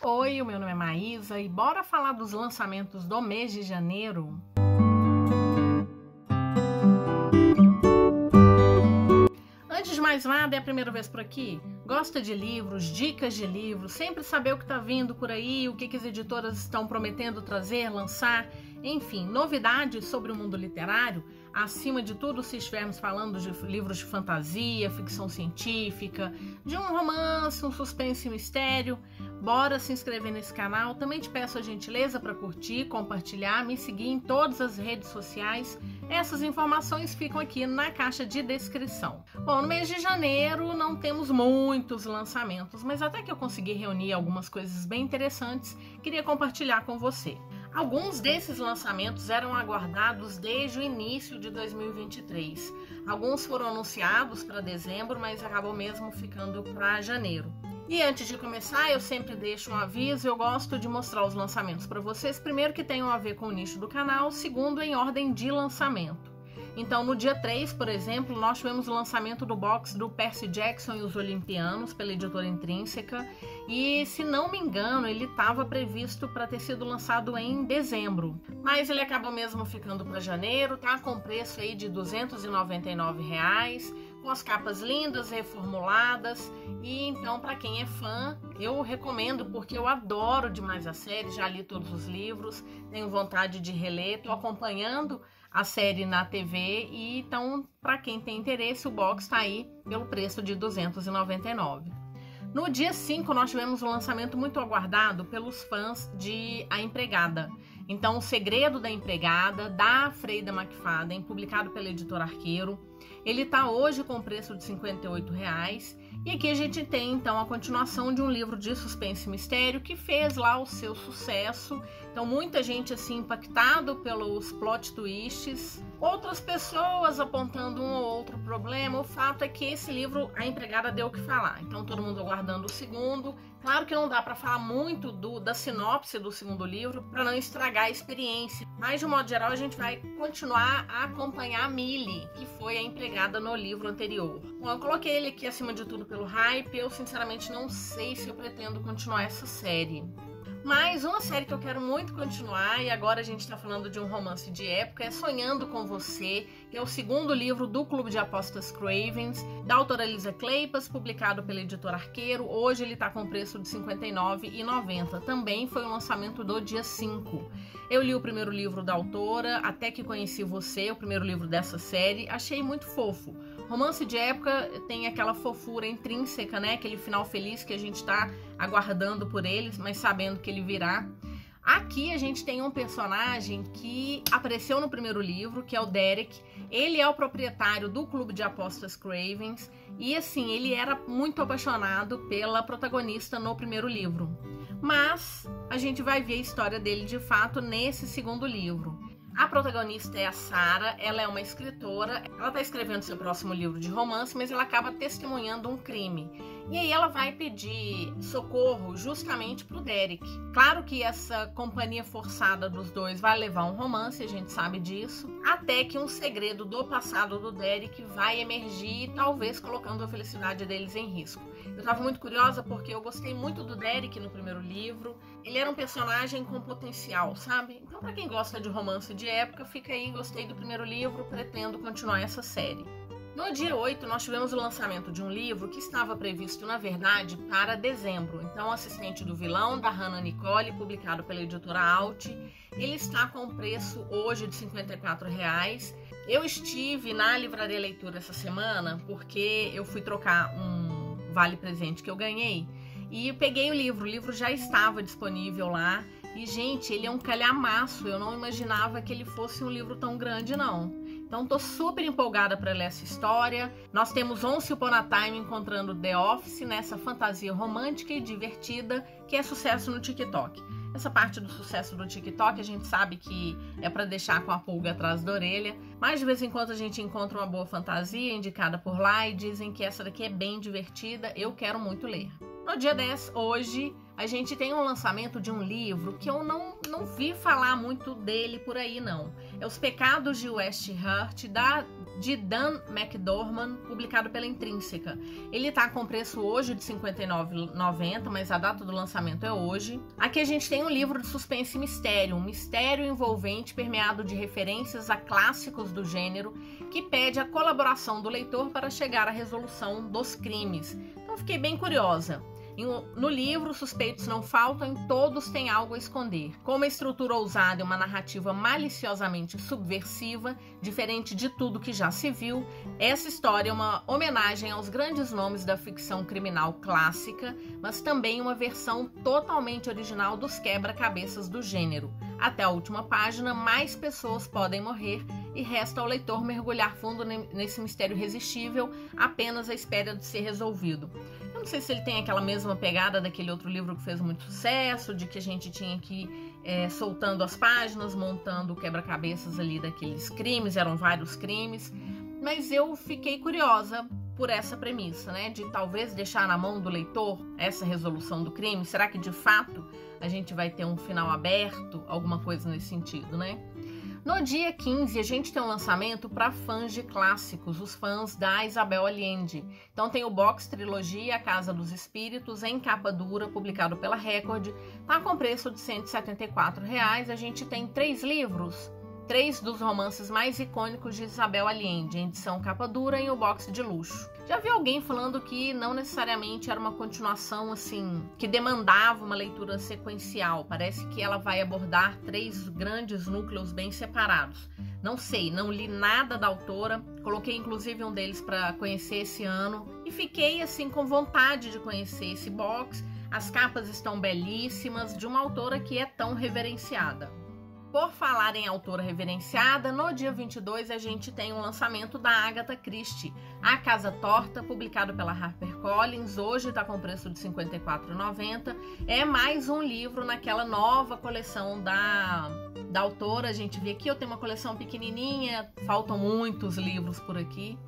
Oi, o meu nome é Maísa e bora falar dos lançamentos do mês de janeiro? Antes de mais nada, é a primeira vez por aqui? Gosta de livros, dicas de livros, sempre saber o que está vindo por aí, o que as editoras estão prometendo trazer, lançar, enfim, novidades sobre o mundo literário? Acima de tudo, se estivermos falando de livros de fantasia, ficção científica, de um romance, um suspense e mistério, bora se inscrever nesse canal. Também te peço a gentileza para curtir, compartilhar, me seguir em todas as redes sociais. Essas informações ficam aqui na caixa de descrição. Bom, no mês de janeiro não temos muitos lançamentos, mas até que eu consegui reunir algumas coisas bem interessantes, queria compartilhar com você. Alguns desses lançamentos eram aguardados desde o início de 2023. Alguns foram anunciados para dezembro, mas acabou mesmo ficando para janeiro. E antes de começar, eu sempre deixo um aviso, eu gosto de mostrar os lançamentos para vocês, primeiro que tenham a ver com o nicho do canal, segundo em ordem de lançamento. Então, no dia 3, por exemplo, nós tivemos o lançamento do box do Percy Jackson e os Olimpianos, pela editora Intrínseca, e, se não me engano, ele estava previsto para ter sido lançado em dezembro, mas ele acabou mesmo ficando para janeiro, tá com preço aí de R$ 299, com as capas lindas, reformuladas, e então, para quem é fã, eu recomendo, porque eu adoro demais a série, já li todos os livros, tenho vontade de reler, estou acompanhando a série na TV, e então, para quem tem interesse, o box está aí pelo preço de R$ 299. No dia 5, nós tivemos um lançamento muito aguardado pelos fãs de A Empregada. Então, O Segredo da Empregada, da Freida McFadden, publicado pela editora Arqueiro. Ele está hoje com preço de R$ 58. E aqui a gente tem, então, a continuação de um livro de suspense e mistério que fez lá o seu sucesso. Então, muita gente, assim, impactado pelos plot twists. Outras pessoas apontando um ou outro problema. O fato é que esse livro, A Empregada, deu o que falar. Então, todo mundo aguardando o segundo. Claro que não dá para falar muito da sinopse do segundo livro para não estragar a experiência. Mas, de um modo geral, a gente vai continuar a acompanhar a Millie, que foi a empregada no livro anterior. Bom, eu coloquei ele aqui acima de tudo pelo hype. Eu, sinceramente, não sei se eu pretendo continuar essa série. Mas uma série que eu quero muito continuar, e agora a gente está falando de um romance de época, é Sonhando com Você, que é o segundo livro do Clube de Apostas Cravens, da autora Lisa Kleypas, publicado pela editora Arqueiro. Hoje ele está com preço de R$ 59,90. Também foi o lançamento do dia 5. Eu li o primeiro livro da autora, Até que Conheci Você, o primeiro livro dessa série, achei muito fofo. Romance de época tem aquela fofura intrínseca, né? Aquele final feliz que a gente tá aguardando por eles, mas sabendo que ele virá. Aqui a gente tem um personagem que apareceu no primeiro livro, que é o Derek. Ele é o proprietário do Clube de Apostas Cravens e, assim, ele era muito apaixonado pela protagonista no primeiro livro. Mas a gente vai ver a história dele de fato nesse segundo livro. A protagonista é a Sarah, ela é uma escritora, ela está escrevendo seu próximo livro de romance, mas ela acaba testemunhando um crime. E aí ela vai pedir socorro justamente para o Derek. Claro que essa companhia forçada dos dois vai levar um romance, a gente sabe disso, até que um segredo do passado do Derek vai emergir, talvez colocando a felicidade deles em risco. Eu estava muito curiosa porque eu gostei muito do Derek no primeiro livro. Ele era um personagem com potencial, sabe? Então, para quem gosta de romance de época, fica aí, gostei do primeiro livro, pretendo continuar essa série. No dia 8, nós tivemos o lançamento de um livro que estava previsto, na verdade, para dezembro. Então, Assistente do Vilão, da Hannah Nicole, publicado pela editora Alt. Ele está com preço hoje de R$ 54. Eu estive na Livraria Leitura essa semana porque eu fui trocar um vale presente que eu ganhei e eu peguei o livro já estava disponível lá. E, gente, ele é um calhamaço, eu não imaginava que ele fosse um livro tão grande, não. Então, tô super empolgada para ler essa história. Nós temos Once Upon a Time encontrando The Office nessa fantasia romântica e divertida que é sucesso no TikTok. Essa parte do sucesso do TikTok a gente sabe que é para deixar com a pulga atrás da orelha, mas de vez em quando a gente encontra uma boa fantasia indicada por lá e dizem que essa daqui é bem divertida. Eu quero muito ler. No dia 10, hoje, a gente tem um lançamento de um livro que eu não vi falar muito dele por aí, não. É Os Pecados de Westhurst, da de Dan McDormand, publicado pela Intrínseca. Ele está com preço hoje de R$ 59,90, mas a data do lançamento é hoje. Aqui a gente tem um livro de suspense e mistério, um mistério envolvente permeado de referências a clássicos do gênero, que pede a colaboração do leitor para chegar à resolução dos crimes. Então fiquei bem curiosa. No livro, suspeitos não faltam e todos têm algo a esconder. Com uma estrutura ousada e uma narrativa maliciosamente subversiva, diferente de tudo que já se viu, essa história é uma homenagem aos grandes nomes da ficção criminal clássica, mas também uma versão totalmente original dos quebra-cabeças do gênero. Até a última página, mais pessoas podem morrer e resta ao leitor mergulhar fundo nesse mistério irresistível, apenas à espera de ser resolvido. Eu não sei se ele tem aquela mesma pegada daquele outro livro que fez muito sucesso, de que a gente tinha que ir soltando as páginas, montando o quebra-cabeças ali daqueles crimes, eram vários crimes, mas eu fiquei curiosa por essa premissa, né, de talvez deixar na mão do leitor essa resolução do crime. Será que de fato a gente vai ter um final aberto, alguma coisa nesse sentido, né? No dia 15, a gente tem um lançamento para fãs de clássicos, os fãs da Isabel Allende. Então tem o box trilogia A Casa dos Espíritos, em capa dura, publicado pela Record. Tá com preço de R$ 174,00. A gente tem 3 livros, 3 dos romances mais icônicos de Isabel Allende, em edição capa dura e o box de luxo. Já vi alguém falando que não necessariamente era uma continuação assim, que demandava uma leitura sequencial. Parece que ela vai abordar 3 grandes núcleos bem separados. Não sei, não li nada da autora, coloquei inclusive um deles para conhecer esse ano e fiquei assim com vontade de conhecer esse box. As capas estão belíssimas, de uma autora que é tão reverenciada. Por falar em autora reverenciada, no dia 22 a gente tem um lançamento da Agatha Christie, A Casa Torta, publicado pela HarperCollins, hoje está com preço de R$ 54,90. É mais um livro naquela nova coleção da autora. A gente vê aqui, eu tenho uma coleção pequenininha, faltam muitos livros por aqui.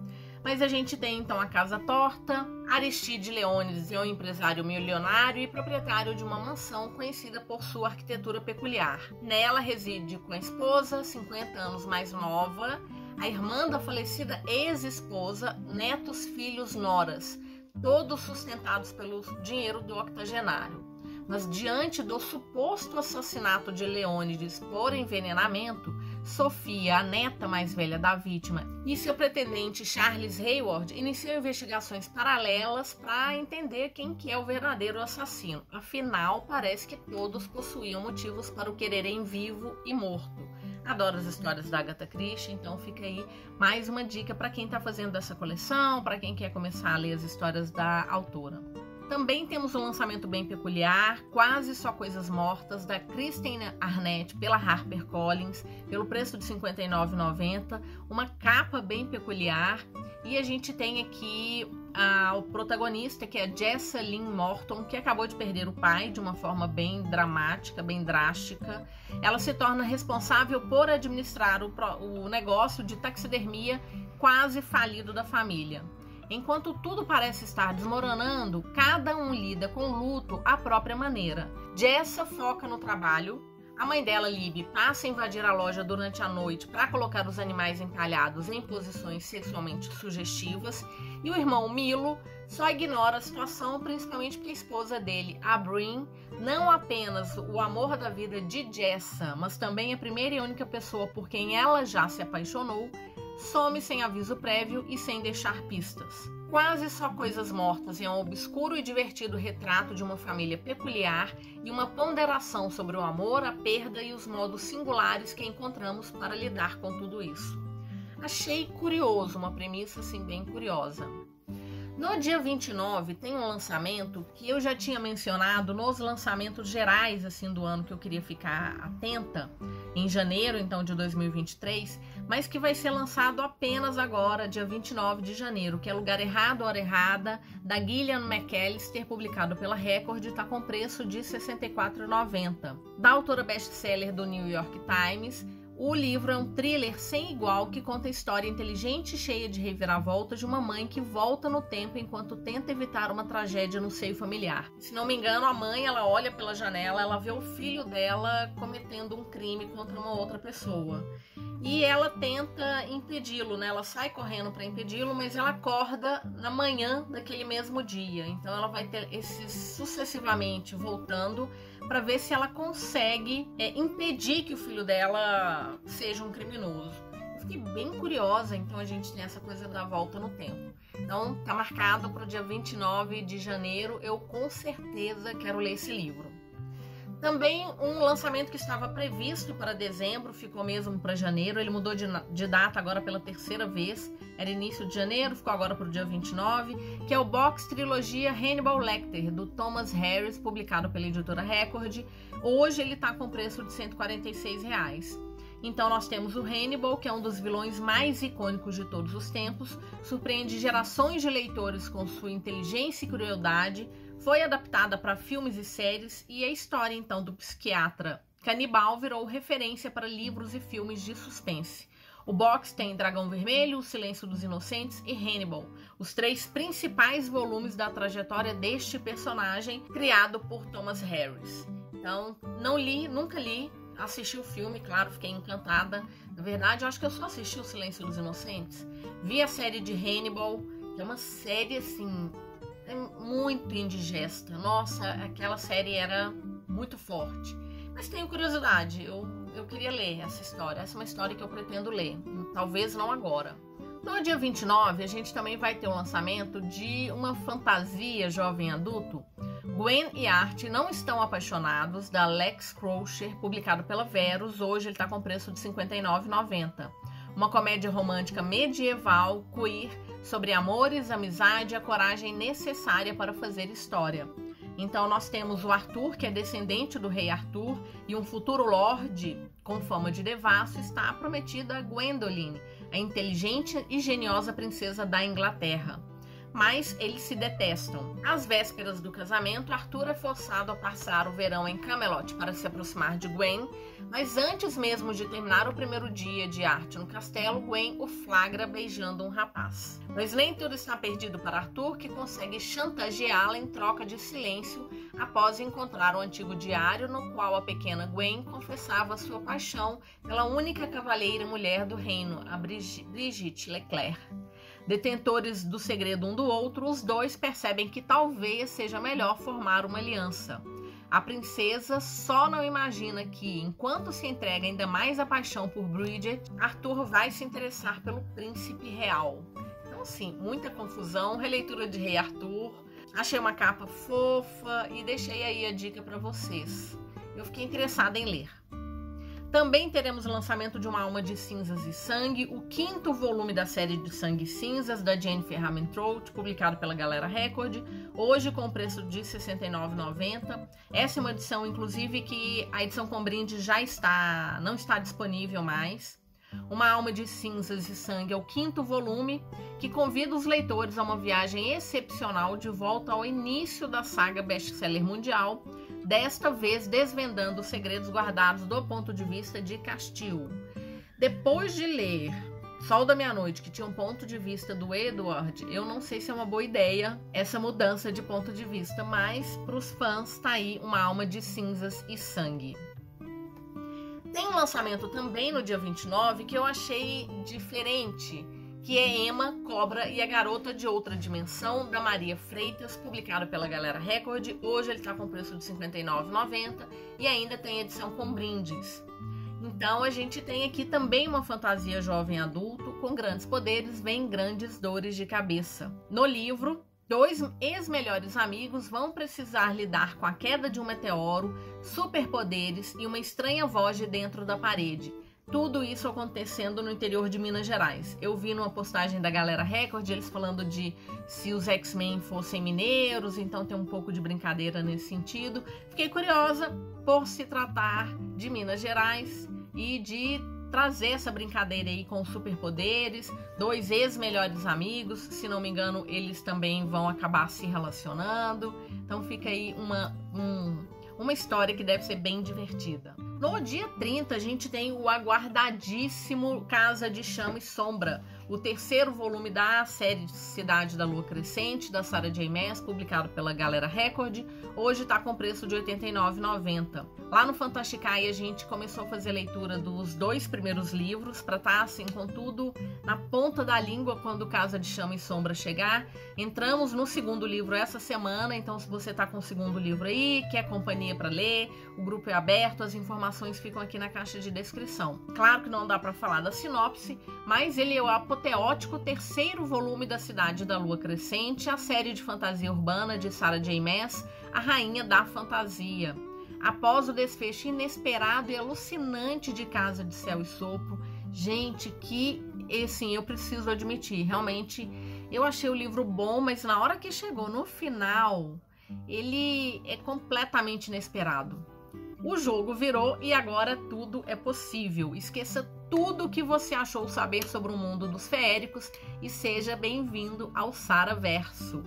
Mas a gente tem então A Casa Torta. Aristide Leônidas é um empresário milionário e proprietário de uma mansão conhecida por sua arquitetura peculiar. Nela reside com a esposa, 50 anos mais nova, a irmã da falecida ex-esposa, netos, filhos, noras, todos sustentados pelo dinheiro do octogenário. Mas diante do suposto assassinato de Leônidas por envenenamento, Sofia, a neta mais velha da vítima, e seu pretendente Charles Hayward iniciam investigações paralelas para entender quem que é o verdadeiro assassino. Afinal, parece que todos possuíam motivos para o quererem vivo e morto. Adoro as histórias da Agatha Christie, então fica aí mais uma dica para quem está fazendo essa coleção, para quem quer começar a ler as histórias da autora. Também temos um lançamento bem peculiar, Quase Só Coisas Mortas, da Kristen Arnett, pela HarperCollins, pelo preço de R$ 59,90, uma capa bem peculiar. E a gente tem aqui o protagonista, que é Jessa Lynn Morton, que acabou de perder o pai de uma forma bem dramática, bem drástica. Ela se torna responsável por administrar o negócio de taxidermia quase falido da família. Enquanto tudo parece estar desmoronando, cada um lida com o luto à própria maneira. Jessa foca no trabalho, a mãe dela, Libby, passa a invadir a loja durante a noite para colocar os animais empalhados em posições sexualmente sugestivas, e o irmão Milo só ignora a situação, principalmente porque a esposa dele, a Bryn, não apenas o amor da vida de Jessa, mas também a primeira e única pessoa por quem ela já se apaixonou, some sem aviso prévio e sem deixar pistas. Quase Só Coisas Mortas é um obscuro e divertido retrato de uma família peculiar e uma ponderação sobre o amor, a perda e os modos singulares que encontramos para lidar com tudo isso. Achei curioso, uma premissa assim bem curiosa. No dia 29 tem um lançamento que eu já tinha mencionado nos lançamentos gerais assim do ano, que eu queria ficar atenta, em janeiro então de 2023, mas que vai ser lançado apenas agora, dia 29 de janeiro, que é Lugar Errado, Hora Errada, da Gillian McAllister, publicado pela Record, está com preço de R$ 64,90. Da autora best-seller do New York Times. O livro é um thriller sem igual que conta a história inteligente e cheia de reviravoltas de uma mãe que volta no tempo enquanto tenta evitar uma tragédia no seio familiar. Se não me engano, a mãe, ela olha pela janela, ela vê o filho dela cometendo um crime contra uma outra pessoa. e ela tenta impedi-lo, né? Ela sai correndo para impedi-lo, mas ela acorda na manhã daquele mesmo dia. Então ela vai ter esses sucessivamente voltando para ver se ela consegue impedir que o filho dela seja um criminoso. Eu fiquei bem curiosa, então a gente tem essa coisa da volta no tempo. Então tá marcado para o dia 29 de janeiro, eu com certeza quero ler esse livro. Também um lançamento que estava previsto para dezembro, ficou mesmo para janeiro, ele mudou de data agora pela terceira vez, era início de janeiro, ficou agora para o dia 29, que é o box trilogia Hannibal Lecter, do Thomas Harris, publicado pela editora Record. Hoje ele está com preço de R$ 146. Então nós temos o Hannibal, que é um dos vilões mais icônicos de todos os tempos, surpreende gerações de leitores com sua inteligência e crueldade, foi adaptada para filmes e séries, e a história então do psiquiatra canibal virou referência para livros e filmes de suspense. O box tem Dragão Vermelho, O Silêncio dos Inocentes e Hannibal, os três principais volumes da trajetória deste personagem criado por Thomas Harris. Então, não li, nunca li, assisti o filme, claro, fiquei encantada. Na verdade, eu acho que eu só assisti O Silêncio dos Inocentes. Vi a série de Hannibal, que é uma série assim, muito indigesta. Nossa, aquela série era muito forte. Mas tenho curiosidade, eu queria ler essa história. Essa é uma história que eu pretendo ler, talvez não agora. No dia 29, a gente também vai ter o lançamento de uma fantasia jovem adulto. Gwen e Art não estão apaixonados, da Lex Crusher, publicado pela Verus. Hoje ele está com preço de R$ 59,90. Uma comédia romântica medieval, queer, sobre amores, amizade e a coragem necessária para fazer história. Então nós temos o Arthur, que é descendente do rei Arthur, e um futuro lorde com fama de devasso está prometido a Gwendoline, a inteligente e geniosa princesa da Inglaterra. Mas eles se detestam. Às vésperas do casamento, Arthur é forçado a passar o verão em Camelot para se aproximar de Gwen, mas antes mesmo de terminar o primeiro dia de arte no castelo, Gwen o flagra beijando um rapaz. Mas nem tudo está perdido para Arthur, que consegue chantageá-la em troca de silêncio após encontrar o antigo diário no qual a pequena Gwen confessava sua paixão pela única cavaleira mulher do reino, a Brigitte Leclerc. Detentores do segredo um do outro, os dois percebem que talvez seja melhor formar uma aliança. A princesa só não imagina que, enquanto se entrega ainda mais à paixão por Bridget, Arthur vai se interessar pelo príncipe real. Então, assim, muita confusão, releitura de Rei Arthur. Achei uma capa fofa e deixei aí a dica para vocês. Eu fiquei interessada em ler. Também teremos o lançamento de Uma Alma de Cinzas e Sangue, o 5º volume da série de Sangue e Cinzas, da Jennifer Armentrout, publicado pela Galera Record, hoje com preço de R$ 69,90. Essa é uma edição, inclusive, que a edição com brinde não está disponível mais. Uma Alma de Cinzas e Sangue é o 5º volume, que convida os leitores a uma viagem excepcional de volta ao início da saga best-seller mundial, desta vez desvendando os segredos guardados do ponto de vista de Castile. Depois de ler Sol da Meia-Noite, que tinha um ponto de vista do Edward, eu não sei se é uma boa ideia essa mudança de ponto de vista, mas para os fãs tá aí Uma Alma de Cinzas e Sangue. Tem um lançamento também no dia 29 que eu achei diferente, que é Emma, Cobra e a Garota de Outra Dimensão, da Maria Freitas, publicado pela Galera Record. Hoje ele está com preço de R$ 59,90 e ainda tem edição com brindes. Então a gente tem aqui também uma fantasia jovem adulto, com grandes poderes vem grandes dores de cabeça. No livro, 2 ex-melhores amigos vão precisar lidar com a queda de um meteoro, superpoderes e uma estranha voz de dentro da parede. Tudo isso acontecendo no interior de Minas Gerais. Eu vi numa postagem da Galera Record, eles falando de se os X-Men fossem mineiros, então tem um pouco de brincadeira nesse sentido. Fiquei curiosa por se tratar de Minas Gerais e de trazer essa brincadeira aí com superpoderes, 2 ex-melhores amigos, se não me engano, eles também vão acabar se relacionando. Então fica aí uma história que deve ser bem divertida. No dia 30, a gente tem o aguardadíssimo Casa de Chama e Sombra, o terceiro volume da série Cidade da Lua Crescente, da Sarah J. Maas, publicado pela Galera Record. Hoje está com preço de R$ 89,90. Lá no Fantasticai a gente começou a fazer a leitura dos 2 primeiros livros, para estar assim com tudo na ponta da língua quando Casa de Chama e Sombra chegar. Entramos no segundo livro essa semana, então se você está com o segundo livro aí, quer companhia para ler, o grupo é aberto, as informações ficam aqui na caixa de descrição. Claro que não dá para falar da sinopse, mas ele é o apoteótico terceiro volume da Cidade da Lua Crescente, a série de fantasia urbana de Sarah J. Maas, a rainha da fantasia. Após o desfecho inesperado e alucinante de Casa de Céu e Sopro, gente, que, assim, eu preciso admitir, realmente, eu achei o livro bom, mas na hora que chegou no final, ele é completamente inesperado. O jogo virou e agora tudo é possível. Esqueça tudo o que você achou saber sobre o mundo dos feéricos e seja bem-vindo ao Saraverso.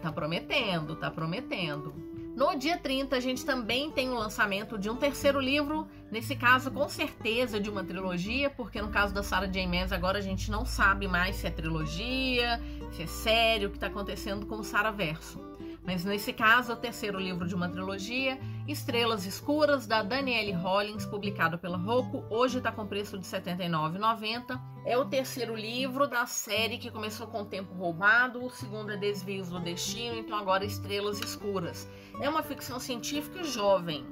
Tá prometendo, tá prometendo. No dia 30, a gente também tem o lançamento de um terceiro livro, nesse caso, com certeza, de uma trilogia, porque no caso da Sarah J. Maas, agora a gente não sabe mais se é trilogia, se é sério, o que está acontecendo com o Saraverso. Mas nesse caso, é o terceiro livro de uma trilogia, Estrelas Escuras, da Danielle Hollins, publicado pela Roku. Hoje está com preço de R$ 79,90. É o terceiro livro da série que começou com O Tempo Roubado, o segundo é Desvios do Destino, então agora Estrelas Escuras. É uma ficção científica jovem.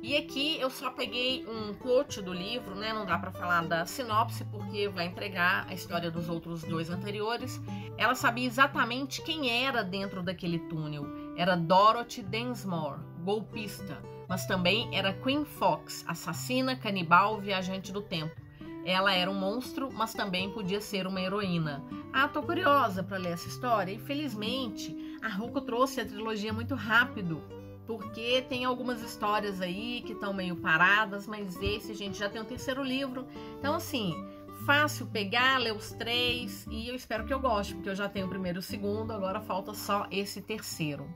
E aqui eu só peguei um quote do livro, né? Não dá para falar da sinopse porque vai entregar a história dos outros 2 anteriores. Ela sabia exatamente quem era dentro daquele túnel. Era Dorothy Densmore, golpista, mas também era Queen Fox, assassina, canibal, viajante do tempo. Ela era um monstro, mas também podia ser uma heroína. Tô curiosa para ler essa história. Infelizmente, a Roku trouxe a trilogia muito rápido, porque tem algumas histórias aí que estão meio paradas, mas esse a gente já tem o terceiro livro. Então, assim, fácil pegar, ler os 3 e eu espero que eu goste, porque eu já tenho o primeiro e o segundo, agora falta só esse terceiro.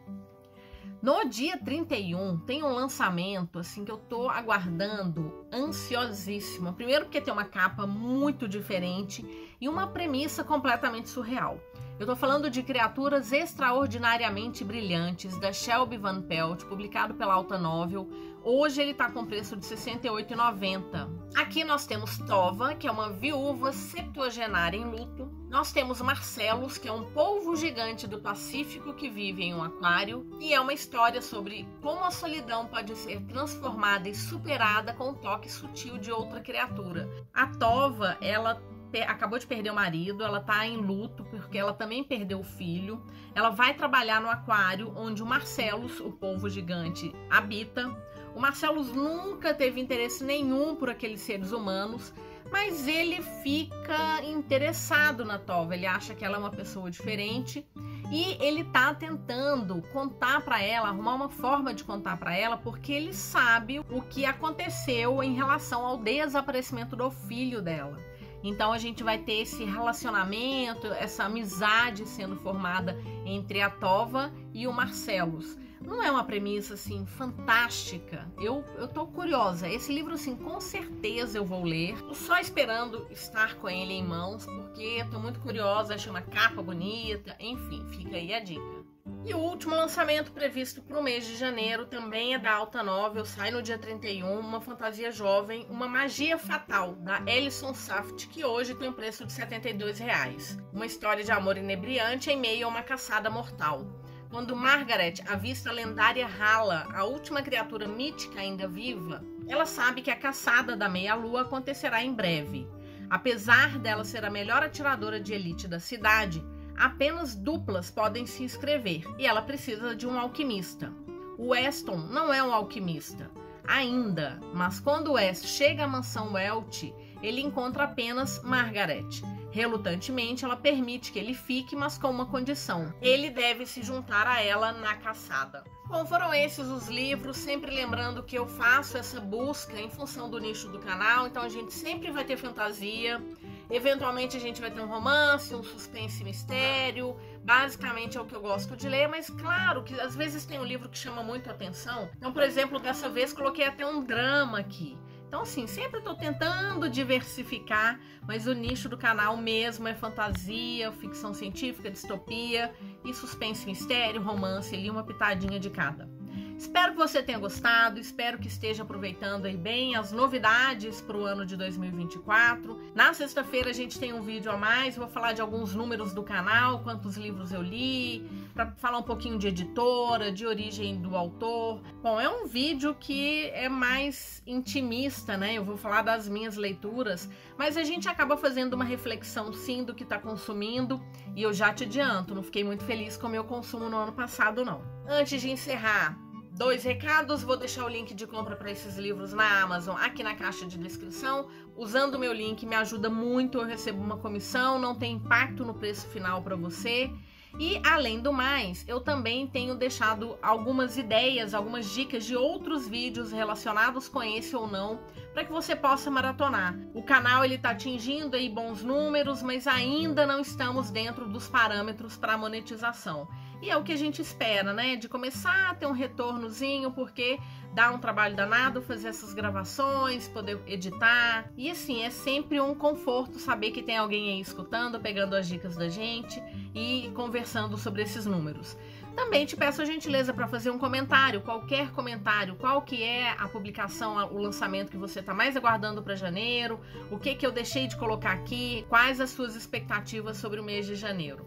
No dia 31 tem um lançamento assim que eu tô aguardando ansiosíssima. Primeiro porque tem uma capa muito diferente e uma premissa completamente surreal. Eu tô falando de Criaturas Extraordinariamente Brilhantes, da Shelby Van Pelt, publicado pela Alta Novel. Hoje ele tá com preço de R$ 68,90. Aqui nós temos Tova, que é uma viúva septuagenária em luto. Nós temos Marcellus, que é um polvo gigante do Pacífico que vive em um aquário. E é uma história sobre como a solidão pode ser transformada e superada com um toque sutil de outra criatura. A Tova, ela acabou de perder o marido, ela tá em luto porque ela também perdeu o filho. Ela vai trabalhar no aquário onde o Marcellus, o polvo gigante, habita. O Marcellus nunca teve interesse nenhum por aqueles seres humanos, mas ele fica interessado na Tova. Ele acha que ela é uma pessoa diferente e ele tá tentando contar para ela, arrumar uma forma de contar para ela, porque ele sabe o que aconteceu em relação ao desaparecimento do filho dela. Então a gente vai ter esse relacionamento, essa amizade sendo formada entre a Tova e o Marcellus. Não é uma premissa assim fantástica? Eu tô curiosa. Esse livro assim com certeza eu vou ler. Tô só esperando estar com ele em mãos porque tô muito curiosa, achei uma capa bonita, enfim, fica aí a dica. E o último lançamento previsto para o mês de janeiro também é da Alta Novel, sai no dia 31, uma fantasia jovem, Uma Magia Fatal, da Alison Saft, que hoje tem um preço de R$ 72,00. Uma história de amor inebriante em meio a uma caçada mortal. Quando Margaret avista a lendária Hala, a última criatura mítica ainda viva, ela sabe que a caçada da meia-lua acontecerá em breve. Apesar dela ser a melhor atiradora de elite da cidade, apenas duplas podem se inscrever e ela precisa de um alquimista. O Weston não é um alquimista ainda, mas quando West chega à mansão Welch, ele encontra apenas Margaret. Relutantemente, ela permite que ele fique, mas com uma condição: ele deve se juntar a ela na caçada. Bom, foram esses os livros, sempre lembrando que eu faço essa busca em função do nicho do canal, então a gente sempre vai ter fantasia, eventualmente a gente vai ter um romance, um suspense e mistério, basicamente é o que eu gosto de ler, mas claro que às vezes tem um livro que chama muito a atenção. Então, por exemplo, dessa vez coloquei até um drama aqui. Então, assim, sempre tô tentando diversificar, mas o nicho do canal mesmo é fantasia, ficção científica, distopia e suspense, mistério, romance, ali uma pitadinha de cada. Espero que você tenha gostado, espero que esteja aproveitando aí bem as novidades para o ano de 2024. Na sexta-feira a gente tem um vídeo a mais, vou falar de alguns números do canal, quantos livros eu li, para falar um pouquinho de editora, de origem do autor. Bom, é um vídeo que é mais intimista, né? Eu vou falar das minhas leituras, mas a gente acaba fazendo uma reflexão sim do que está consumindo e eu já te adianto, não fiquei muito feliz com o meu consumo no ano passado, não. Antes de encerrar, 2 recados, vou deixar o link de compra para esses livros na Amazon aqui na caixa de descrição. Usando o meu link me ajuda muito, eu recebo uma comissão, não tem impacto no preço final para você. E além do mais, eu também tenho deixado algumas ideias, algumas dicas de outros vídeos relacionados com esse ou não, para que você possa maratonar. O canal ele está atingindo aí bons números, mas ainda não estamos dentro dos parâmetros para monetização. E é o que a gente espera, né? De começar a ter um retornozinho, porque dá um trabalho danado fazer essas gravações, poder editar. E assim, é sempre um conforto saber que tem alguém aí escutando, pegando as dicas da gente e conversando sobre esses números. Também te peço a gentileza para fazer um comentário, qualquer comentário, qual que é a publicação, o lançamento que você está mais aguardando para janeiro, o que eu deixei de colocar aqui, quais as suas expectativas sobre o mês de janeiro.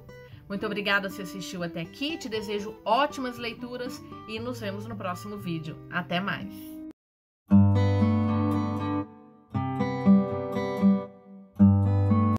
Muito obrigada se assistiu até aqui, te desejo ótimas leituras e nos vemos no próximo vídeo. Até mais!